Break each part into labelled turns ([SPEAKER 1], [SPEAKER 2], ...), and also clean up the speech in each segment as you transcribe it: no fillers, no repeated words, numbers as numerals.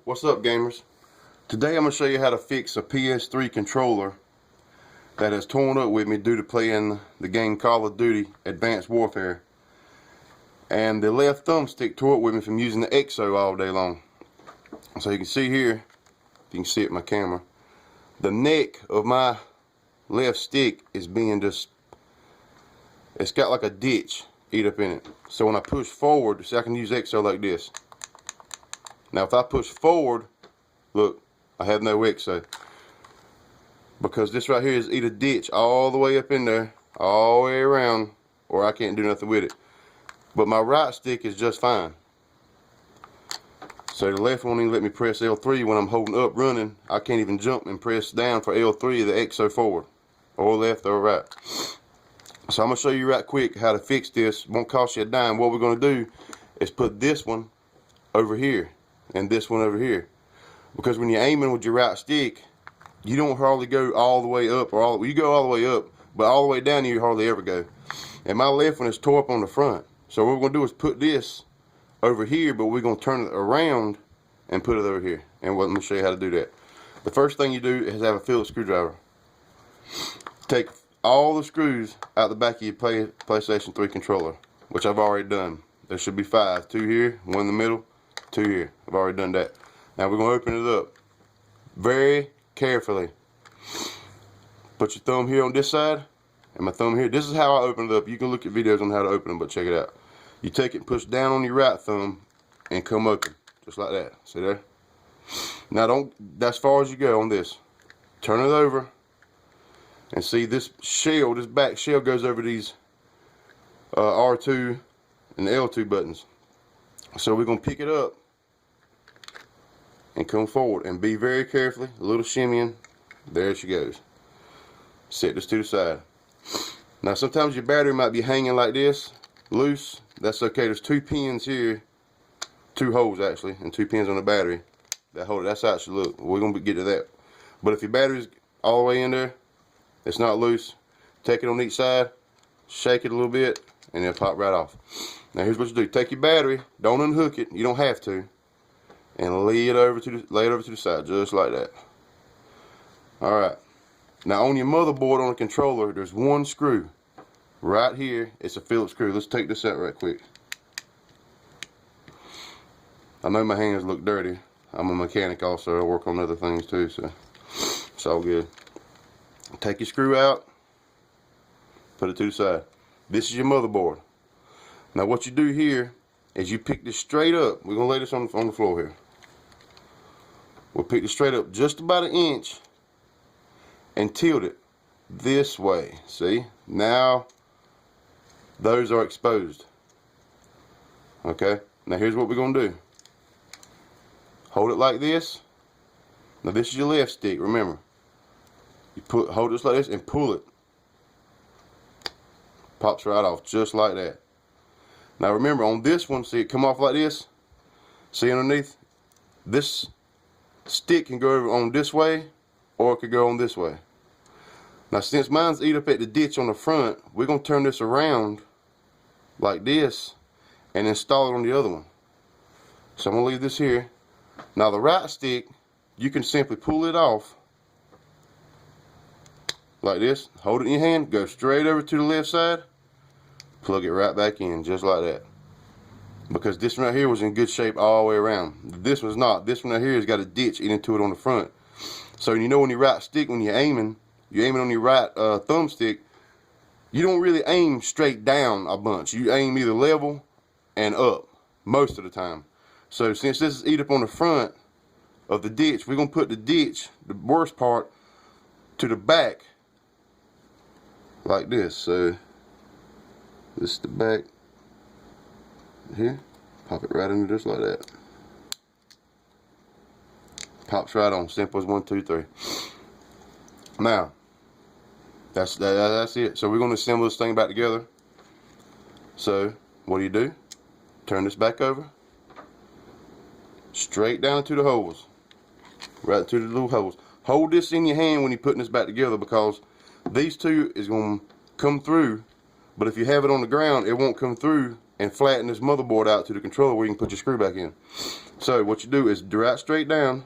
[SPEAKER 1] What's up, gamers? Today I'm going to show you how to fix a PS3 controller that has torn up with me due to playing the game Call of Duty Advanced Warfare. And the left thumbstick tore up with me from using the EXO all day long. So you can see here, if you can see it in my camera, the neck of my left stick is being just, it's got like a ditch eat up in it. So when I push forward, see, I can use EXO like this. Now if I push forward, look, I have no EXO. Because this right here is eat a ditch all the way up in there, all the way around, or I can't do nothing with it. But my right stick is just fine. So the left won't even let me press L3 when I'm holding up running. I can't even jump and press down for L3, the EXO forward, or left or right. So I'm going to show you right quick how to fix this. Won't cost you a dime. What we're going to do is put this one over here and this one over here. Because when you're aiming with your right stick, you don't hardly go all the way up, or you go all the way up, but all the way down you hardly ever go. And my left one is tore up on the front. So what we're going to do is put this over here, but we're going to turn it around and put it over here. And let me show you how to do that. The first thing you do is have a Phillips screwdriver. Take all the screws out the back of your PlayStation 3 controller, which I've already done. There should be 5. 2 here, 1 in the middle, 2 here. I've already done that. Now we're going to open it up very carefully. Put your thumb here on this side and my thumb here. This is how I open it up. You can look at videos on how to open them, but check it out. You take it and push down on your right thumb and come open, just like that. See there? Now that's as far as you go on this. Turn it over and see this shell, this back shell goes over these R2 and L2 buttons. So we're going to pick it up and come forward and be very carefully, a little shimmying. There she goes. Set this to the side. Now sometimes your battery might be hanging like this, loose. That's okay. There's 2 pins here, 2 holes actually, and 2 pins on the battery that hold it. That's how it should look. We're going to get to that. But if your battery's all the way in there, it's not loose, take it on each side, shake it a little bit, and it'll pop right off. Now here's what you do. Take your battery, don't unhook it, you don't have to, and lay it over to the side, just like that. Alright. Now on your motherboard on the controller, there's 1 screw. Right here, it's a Phillips screw. Let's take this out right quick. I know my hands look dirty. I'm a mechanic also. I work on other things too, so it's all good. Take your screw out, put it to the side. This is your motherboard. Now what you do here is you pick this straight up. We're going to lay this on the floor here. We'll pick this straight up just about 1 inch and tilt it this way. See? Now those are exposed. Okay? Now here's what we're going to do. Hold it like this. Now this is your left stick, remember. You hold this like this and pull it. Pops right off just like that. Now remember on this one, see it come off like this? See underneath? This stick can go over on this way or it could go on this way. Now since mine's eat up at the ditch on the front, we're going to turn this around like this and install it on the other one. So I'm going to leave this here. Now the right stick, you can simply pull it off like this, hold it in your hand, go straight over to the left side, plug it right back in just like that. Because this one right here was in good shape all the way around. This one's not. This one right here has got a ditch eating into it on the front. So you know on your right stick, when you're aiming on your right thumbstick, you don't really aim straight down a bunch. You aim either level and up most of the time. So since this is eat up on the front of the ditch, we're going to put the ditch, the worst part, to the back like this. So this is the back here. Pop it right into just like that. Pops right on. Simple as 1, 2, 3. Now that's it. So we're going to assemble this thing back together. So what do? Turn this back over, straight down to the holes, right to the little holes. Hold this in your hand when you're putting this back together, because these two is going to come through, but if you have it on the ground, it won't come through and flatten this motherboard out to the controller where you can put your screw back in. So what you do is right straight down,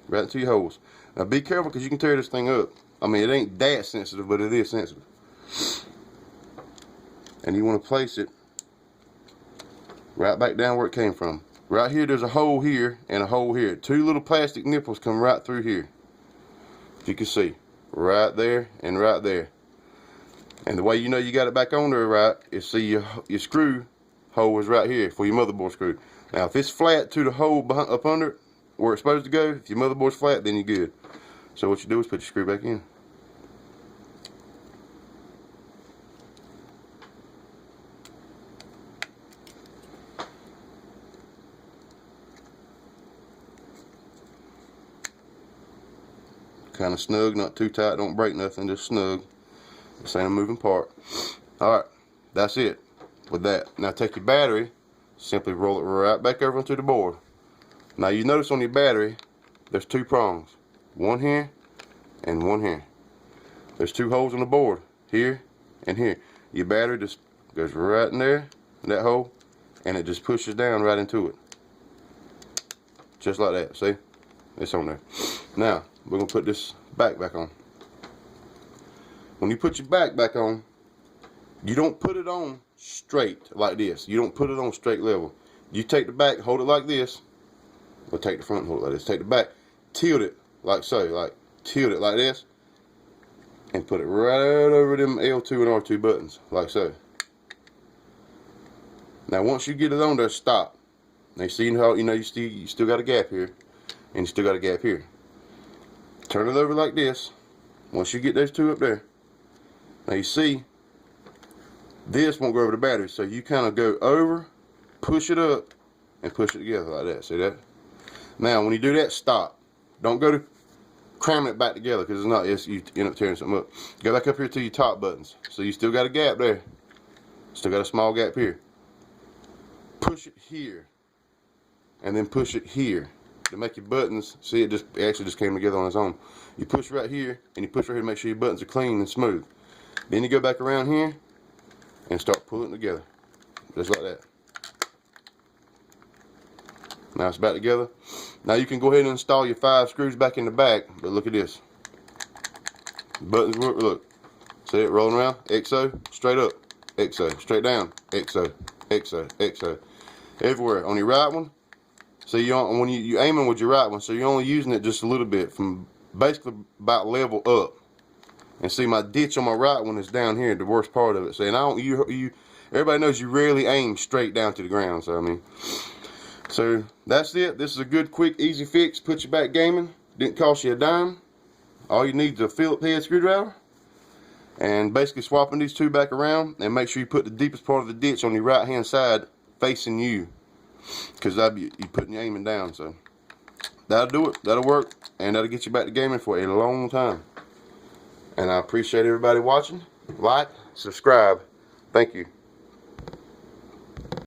[SPEAKER 1] right into your holes. Now be careful because you can tear this thing up. I mean, it ain't that sensitive, but it is sensitive. And you want to place it right back down where it came from. Right here, there's a hole here and a hole here. Two little plastic nipples come right through here. You can see, right there and right there. And the way you know you got it back on there right is see your screw hole is right here for your motherboard screw. Now if it's flat to the hole behind, up under it, where it's supposed to go, if your motherboard's flat, then you're good. So what you do is put your screw back in. Kind of snug, not too tight, don't break nothing, just snug. This ain't a moving part. Alright, that's it with that. Now take your battery, simply roll it right back over onto the board. Now you notice on your battery, there's two prongs. One here and one here. There's two holes on the board, here and here. Your battery just goes right in there, in that hole, and it just pushes down right into it. Just like that, see? It's on there. Now, we're going to put this back on. When you put your back on, you don't put it on straight like this. You don't put it on straight level. You take the back, hold it like this. Or take the front and hold it like this. Take the back, tilt it like so. Like, tilt it like this. And put it right over them L2 and R2 buttons. Like so. Now, once you get it on there, stop. Now, you see how, you still got a gap here. And you still got a gap here. Turn it over like this. Once you get those two up there, now you see this won't go over the battery, so you kind of go over, push it up, and push it together like that. See that? Now when you do that, stop. Don't go to cramming it back together because you end up tearing something up. Go back up here to your top buttons. So you still got a gap there. Still got a small gap here. Push it here, and then push it here. To make your buttons, see it actually just came together on its own. You push right here and you push right here to make sure your buttons are clean and smooth. Then you go back around here and start pulling it together. Just like that. Now it's back together. Now you can go ahead and install your 5 screws back in the back, but look at this. Buttons work, look. See it rolling around? EXO, straight up. EXO, straight down. EXO, EXO, EXO. Everywhere. On your right one, so when you're aiming with your right one, so you're only using it just a little bit from basically about level up. And see my ditch on my right one is down here, the worst part of it. See, and everybody knows you rarely aim straight down to the ground. So I mean, so that's it. This is a good, quick, easy fix. Put you back gaming. Didn't cost you a dime. All you need is a Phillips head screwdriver. And basically swapping these two back around, and make sure you put the deepest part of the ditch on your right hand side facing you. Because you're putting your aiming down, so that'll do it. That'll work, and that'll get you back to gaming for a long time. And I appreciate everybody watching. Like, subscribe. Thank you.